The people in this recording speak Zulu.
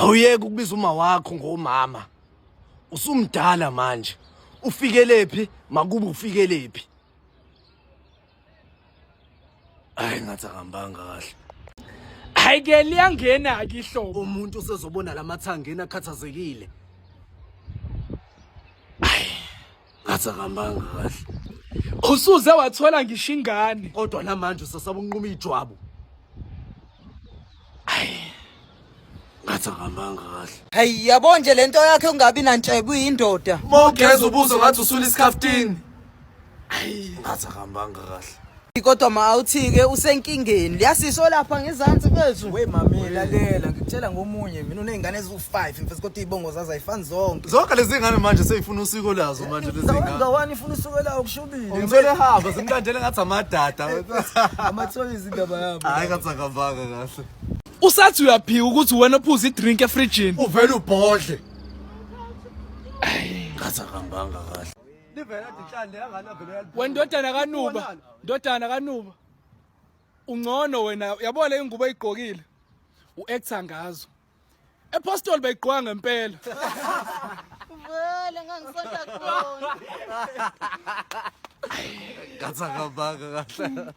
Awuyeke ukubiza uma wakho ngomama. Usumdala manje. Ufikelephi makube ufikelephi. Hayi ngathi akambanga kahle. Hayi ke liyangena ke ihlobo. Umuntu usezobona lamathangeni akhathazekile. Ngathi akambanga kahle. Usuze wathola ngisho ingane. Kodwa namanje usasaba unquma ijwabu. Ngathi akambanga kahle. Hayi yabo nje lento yakhe ungabi nantshebo uyindoda. Mawugeza ubuso ngathi usula isikhaftini. Ngathi akambanga kahle. Kodwa awuthi-ke usenkingeni liyasiso lapha ngezansi kwethu. We mami lalela ngikutshela ngomunye mina unezingane eziwu5 mfethu kodwa izibongo zazo ayifani zonke. Zonke lezi ngane manje seyifuna usiko lazo manje lezi ngane. Ngawani ifuna usukela ukushubile. Ngizole hamba simkandele ngathi amadada. Amatholi izindaba yabo. Hayi ngathi akambanga kahle. Usathi uyaphika ukuthi wena uphuza idrink efridgini. Uvela ubhodle. Ngathi akambanga kahle. Livela inhlande yangana vele Wendodana kaNuba, ndodana kaNuba. Ungcono wena yabona ingubo ayigqokile. Uacta ngazo. Apostle bayigqoka ngempela. Vele ngangisonta khona. ngathi akambanga kahle.